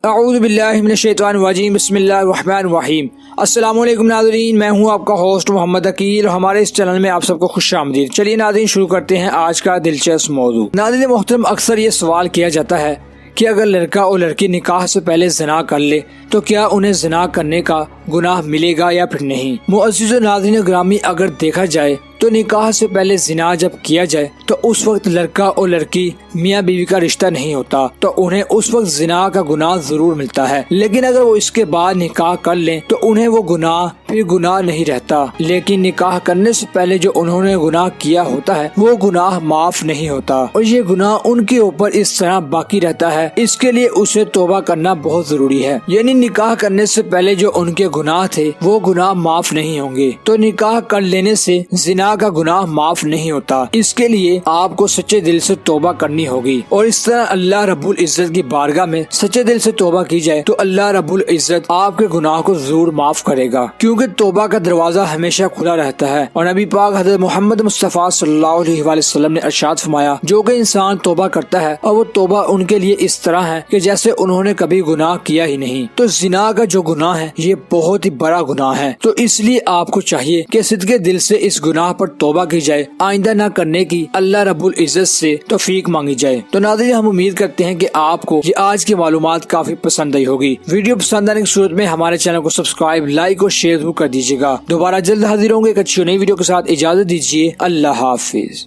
اعوذ باللہ من الشیطان الرجیم بسم اللہ الرحمن الرحیم۔ السلام علیکم ناظرین، میں ہوں آپ کا ہوسٹ محمد عقیل اور ہمارے اس چینل میں آپ سب کو خوش آمدید۔ چلیے ناظرین شروع کرتے ہیں آج کا دلچسپ موضوع۔ ناظرین محترم، اکثر یہ سوال کیا جاتا ہے کہ اگر لڑکا اور لڑکی نکاح سے پہلے زنا کر لے تو کیا انہیں زنا کرنے کا گناہ ملے گا یا پھر نہیں۔ معزز و ناظرین گرامی، اگر دیکھا جائے تو نکاح سے پہلے زنا جب کیا جائے تو اس وقت لڑکا اور لڑکی میاں بیوی کا رشتہ نہیں ہوتا، تو انہیں اس وقت زنا کا گناہ ضرور ملتا ہے۔ لیکن اگر وہ اس کے بعد نکاح کر لیں تو انہیں وہ گناہ پھر گناہ نہیں رہتا، لیکن نکاح کرنے سے پہلے جو انہوں نے گناہ کیا ہوتا ہے وہ گناہ معاف نہیں ہوتا، اور یہ گناہ ان کے اوپر اس طرح باقی رہتا ہے۔ اس کے لیے اسے توبہ کرنا بہت ضروری ہے، یعنی نکاح کرنے سے پہلے جو ان کے گناہ تھے وہ گناہ معاف نہیں ہوں گے، تو نکاح کر لینے سے زنا کا گناہ معاف نہیں ہوتا۔ اس کے لیے آپ کو سچے دل سے توبہ کرنی ہوگی، اور اس طرح اللہ رب العزت کی بارگاہ میں سچے دل سے توبہ کی جائے تو اللہ رب العزت آپ کے گناہ کو ضرور معاف کرے گا، کیونکہ توبہ کا دروازہ ہمیشہ کھلا رہتا ہے۔ اور نبی پاک حضرت محمد مصطفیٰ صلی اللہ علیہ وآلہ وسلم نے ارشاد فرمایا، جو کہ انسان توبہ کرتا ہے اور وہ توبہ ان کے لیے اس طرح ہے کہ جیسے انہوں نے کبھی گناہ کیا ہی نہیں۔ تو زنا کا جو گناہ ہے یہ بہت ہی بڑا گناہ ہے، تو اس لیے آپ کو چاہیے کہ صدقے دل سے اس گناہ پر توبہ کی جائے، آئندہ نہ کرنے کی اللہ رب العزت سے توفیق مانگی جائے۔ تو ناظرین ہم امید کرتے ہیں کہ آپ کو یہ آج کی معلومات کافی پسند آئی ہوگی۔ ویڈیو پسند آنے کی صورت میں ہمارے چینل کو سبسکرائب، لائک اور شیئر ضرور کر دیجیے گا۔ دوبارہ جلد حاضر ہوں گے ایک اچھی نئی ویڈیو کے ساتھ۔ اجازت دیجیے، اللہ حافظ۔